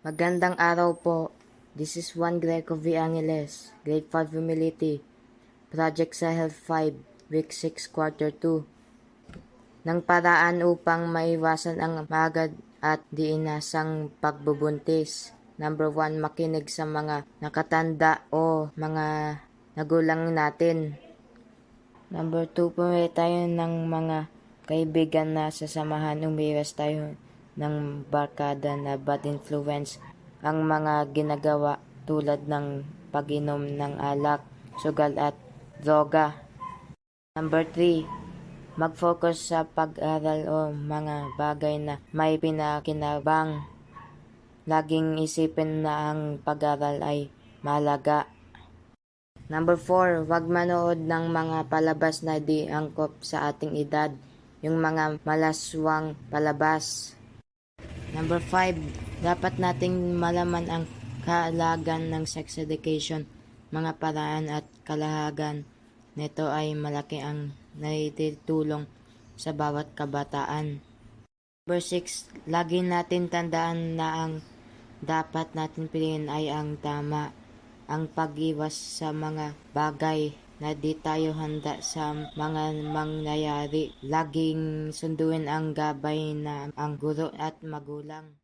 Magandang araw po. This is Juan Greco V. Angeles, Grade 5 Humility, Project sa Health 5, Week 6, Quarter 2. Ng paraan upang maiwasan ang maagad at di-inasang pagbubuntis. Number 1, makinig sa mga nakatanda o mga nagulang natin. Number 2, pumili tayo ng mga kaibigan na sasamahan, umiwas tayo ng barkada na bad influence, ang mga ginagawa tulad ng pag-inom ng alak, sugal at droga. Number 3, mag-focus sa pag-aral o mga bagay na may pinakinabang. Laging isipin na ang pag-aral ay mahalaga. Number 4, wag manood ng mga palabas na di angkop sa ating edad, yung mga malaswang palabas. Number 5, dapat nating malaman ang kaalagan ng sex education, mga paraan at kalahagan nito ay malaki ang naitutulong sa bawat kabataan. Number 6, lagi natin tandaan na ang dapat natin piliin ay ang tama, ang pag-iwas sa mga bagay na di tayo handa sa mga mangyayari. Laging sunduin ang gabay na ang guro at magulang.